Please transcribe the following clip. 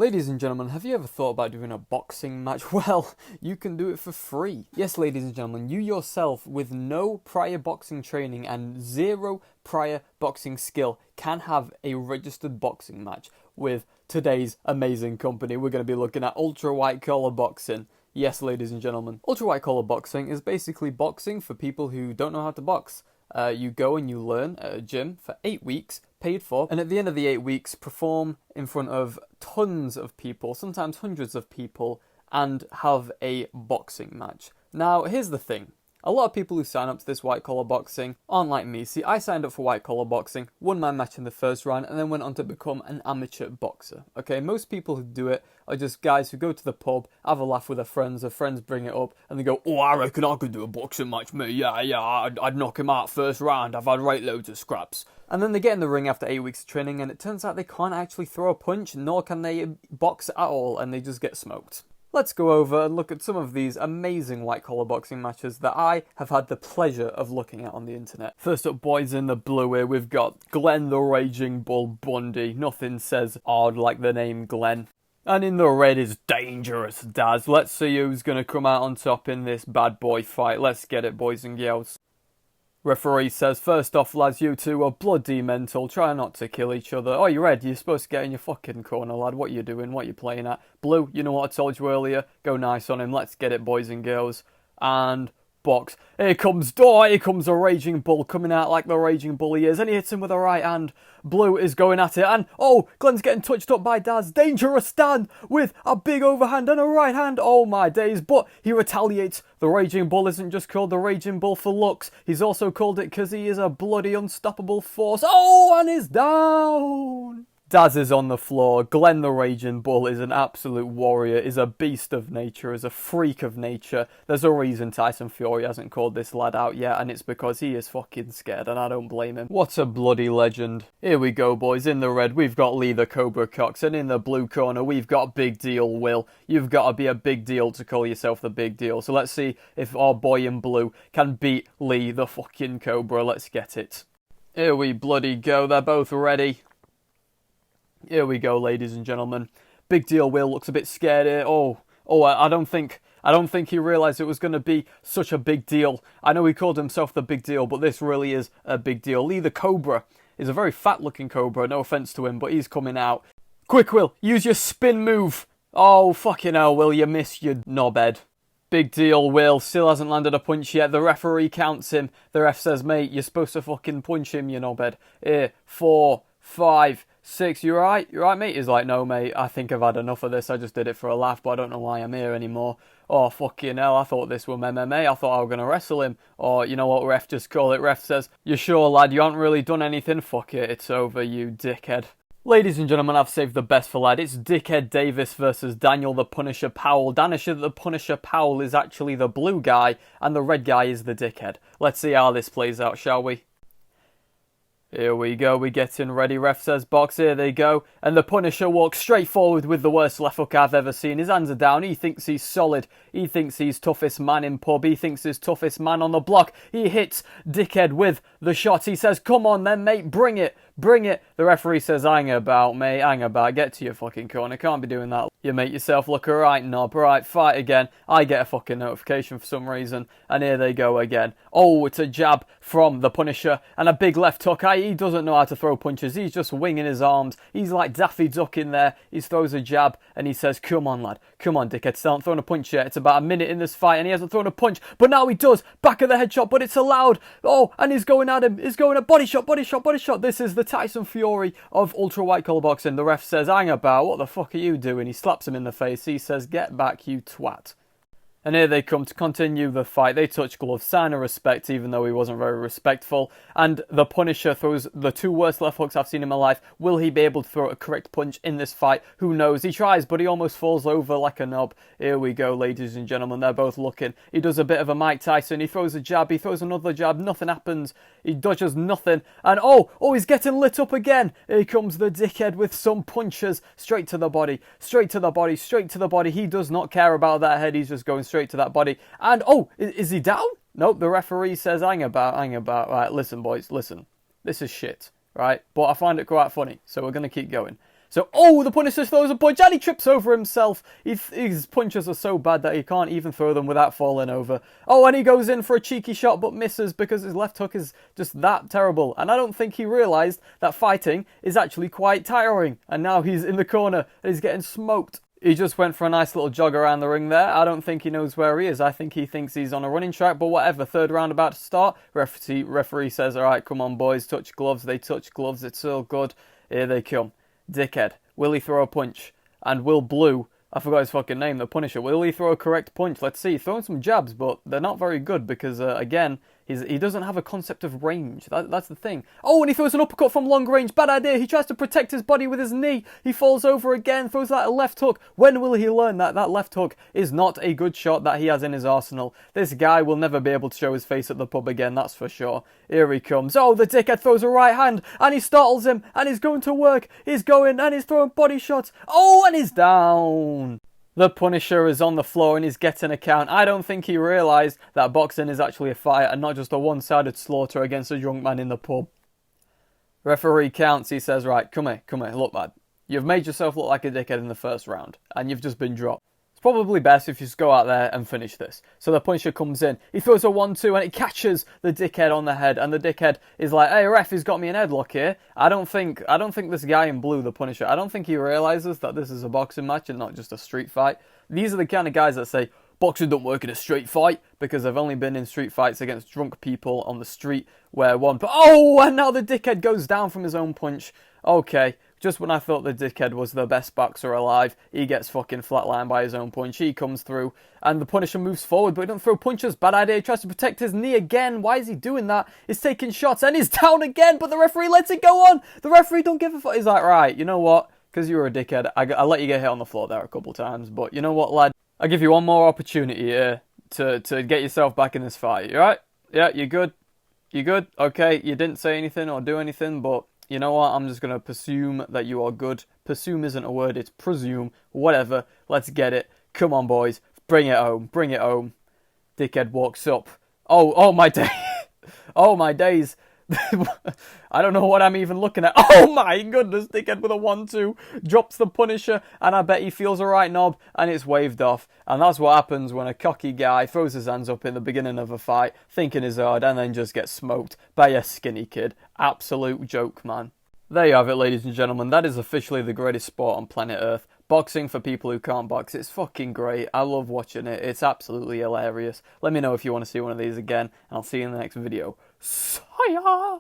Ladies and gentlemen, have you ever thought about doing a boxing match? Well, you can do it for free. Yes, ladies and gentlemen, you yourself, with no prior boxing training and zero prior boxing skill, can have a registered boxing match with today's amazing company. We're going to be looking at ultra white collar boxing. Yes, ladies and gentlemen, ultra white collar boxing is basically boxing for people who don't know how to box. You go and you learn at a gym for 8 weeks, paid for, and at the end of the 8 weeks, perform in front of tons of people, sometimes hundreds of people, and have a boxing match. Now, here's the thing. A lot of people who sign up to this white collar boxing aren't like me. See, I signed up for white collar boxing, won my match in the first round, and then went on to become an amateur boxer. Okay, most people who do it are just guys who go to the pub, have a laugh with their friends bring it up, and they go, "Oh, I reckon I could do a boxing match, mate. Yeah, I'd knock him out first round. I've had right loads of scraps." And then they get in the ring after 8 weeks of training, and it turns out they can't actually throw a punch, nor can they box at all, and they just get smoked. Let's go over and look at some of these amazing white-collar boxing matches that I have had the pleasure of looking at on the internet. First up, boys, in the blue here, we've got Glenn the Raging Bull Bundy. Nothing says odd like the name Glenn. And in the red is Dangerous Daz. Let's see who's going to come out on top in this bad boy fight. Let's get it, boys and girls. Referee says, "First off, lads, you two are bloody mental. Try not to kill each other." Oh, you red? You're supposed to get in your fucking corner, lad. What you doing? What you playing at? Blue, you know what I told you earlier? Go nice on him. Let's get it, boys and girls. And box. Here comes a Raging Bull coming out like the Raging Bull he is, and he hits him with a right hand. Blue is going at it, and oh, Glenn's getting touched up by Daz. Dangerous Dan with a big overhand and a right hand. Oh my days, but he retaliates. The Raging Bull isn't just called the Raging Bull for looks, he's also called it because he is a bloody unstoppable force. Oh, and he's down. Daz is on the floor. Glenn the Raging Bull is an absolute warrior, is a beast of nature, is a freak of nature. There's a reason Tyson Fury hasn't called this lad out yet, and it's because he is fucking scared, and I don't blame him. What a bloody legend. Here we go, boys. In the red, we've got Lee the Cobra Cox, and in the blue corner, we've got Big Deal Will. You've got to be a big deal to call yourself the Big Deal. So let's see if our boy in blue can beat Lee the fucking Cobra. Let's get it. Here we bloody go. They're both ready. Here we go, ladies and gentlemen. Big Deal Will looks a bit scared here. I don't think he realised it was going to be such a big deal. I know he called himself the Big Deal, but this really is a big deal. Lee the Cobra is a very fat-looking Cobra, no offence to him, but he's coming out. Quick, Will, use your spin move. Oh, fucking hell, Will, you missed your knobhead. Big Deal Will still hasn't landed a punch yet. The referee counts him. The ref says, "Mate, you're supposed to fucking punch him, you knobhead." Here, 4, 5, 6, you alright? You alright, mate? He's like, "No, mate, I think I've had enough of this. I just did it for a laugh, but I don't know why I'm here anymore." Oh, fucking hell, I thought this was MMA. I thought I was going to wrestle him. Or, you know what, ref, just call it. Ref says, "You sure, lad? You haven't really done anything? Fuck it, it's over, you dickhead." Ladies and gentlemen, I've saved the best for lad. It's Dickhead Davis versus Daniel the Punisher Powell. Danisher the Punisher Powell is actually the blue guy, and the red guy is the dickhead. Let's see how this plays out, shall we? Here we go, we getting ready. Ref says box, here they go. And the Punisher walks straight forward with the worst left hook I've ever seen. His hands are down, he thinks he's solid. He thinks he's toughest man in pub. He thinks he's toughest man on the block. He hits Dickhead with the shot. He says, "Come on then, mate, bring it, bring it." The referee says, "Hang about, mate, hang about. Get to your fucking corner. Can't be doing that. You make yourself look alright, knob. Right, fight again." I get a fucking notification for some reason. And here they go again. Oh, it's a jab from the Punisher. And a big left hook. He doesn't know how to throw punches. He's just winging his arms. He's like Daffy Duck in there. He throws a jab and he says, "Come on, lad. Come on, dickhead. Still haven't thrown a punch yet. It's about a minute in this fight and he hasn't thrown a punch. But now he does. Back of the head shot, but it's allowed. Oh, and he's going at him. He's going a body shot, body shot, body shot. This is the Tyson Fury of ultra white collar boxing." The ref says, "Hang about. What the fuck are you doing?" He slaps him in the face. He says, "Get back, you twat." And here they come to continue the fight. They touch gloves, sign of respect, even though he wasn't very respectful. And the Punisher throws the two worst left hooks I've seen in my life. Will he be able to throw a correct punch in this fight? Who knows? He tries, but he almost falls over like a knob. Here we go, ladies and gentlemen. They're both looking. He does a bit of a Mike Tyson. He throws a jab. He throws another jab. Nothing happens. He dodges nothing. And oh, he's getting lit up again. Here comes the dickhead with some punches. Straight to the body. Straight to the body. Straight to the body. He does not care about that head. He's just going straight to that body. And oh, is he down? Nope, the referee says, hang about. Right, listen, boys, listen. This is shit, right? But I find it quite funny, so we're going to keep going. So, oh, the Punisher throws a punch and he trips over himself. His punches are so bad that he can't even throw them without falling over. Oh, and he goes in for a cheeky shot but misses because his left hook is just that terrible. And I don't think he realised that fighting is actually quite tiring. And now he's in the corner and he's getting smoked. He just went for a nice little jog around the ring there. I don't think he knows where he is. I think he thinks he's on a running track, but whatever. Third round about to start. Referee says, all right, come on, boys, touch gloves. They touch gloves. It's all good. Here they come. Dickhead. Will he throw a punch? And will Blue, I forgot his fucking name, the Punisher, will he throw a correct punch? Let's see. Throwing some jabs, but they're not very good because, again, he doesn't have a concept of range. That's the thing. Oh, and he throws an uppercut from long range. Bad idea. He tries to protect his body with his knee. He falls over again, throws that left hook. When will he learn that that left hook is not a good shot that he has in his arsenal? This guy will never be able to show his face at the pub again, that's for sure. Here he comes. Oh, the Dickhead throws a right hand, and he startles him, and he's going to work. He's going, and he's throwing body shots. Oh, and he's down. The Punisher is on the floor and he's getting a count. I don't think he realised that boxing is actually a fight and not just a one-sided slaughter against a drunk man in the pub. Referee counts. He says, right, come here, look, lad. You've made yourself look like a dickhead in the first round and you've just been dropped. It's probably best if you just go out there and finish this. So the Punisher comes in. He throws a 1-2 and it catches the Dickhead on the head. And the Dickhead is like, hey, ref, he's got me an headlock here. I don't think this guy in blue, the Punisher, I don't think he realises that this is a boxing match and not just a street fight. These are the kind of guys that say, boxing don't work in a street fight because they've only been in street fights against drunk people on the street where one... Oh, and now the Dickhead goes down from his own punch. Okay. Just when I thought the Dickhead was the best boxer alive, he gets fucking flatlined by his own punch. He comes through, and the Punisher moves forward, but he doesn't throw punches. Bad idea. He tries to protect his knee again. Why is he doing that? He's taking shots, and he's down again, but the referee lets it go on. The referee don't give a fuck. He's like, right, you know what? Because you were a dickhead, I let you get hit on the floor there a couple times, but you know what, lad? I'll give you one more opportunity here to get yourself back in this fight. You alright? Yeah, you good? You good? Okay, you didn't say anything or do anything, but... You know what, I'm just going to presume that you are good. Presume isn't a word, it's presume. Whatever, let's get it. Come on, boys. Bring it home, bring it home. Dickhead walks up. Oh my day. Oh my days. I don't know what I'm even looking at. Oh my goodness, Dickhead with a 1-2. Drops the Punisher, and I bet he feels a right knob, and it's waved off. And that's what happens when a cocky guy throws his hands up in the beginning of a fight, thinking he's hard, and then just gets smoked by a skinny kid. Absolute joke, man. There you have it, ladies and gentlemen. That is officially the greatest sport on planet Earth. Boxing for people who can't box. It's fucking great. I love watching it. It's absolutely hilarious. Let me know if you want to see one of these again, and I'll see you in the next video. See ya!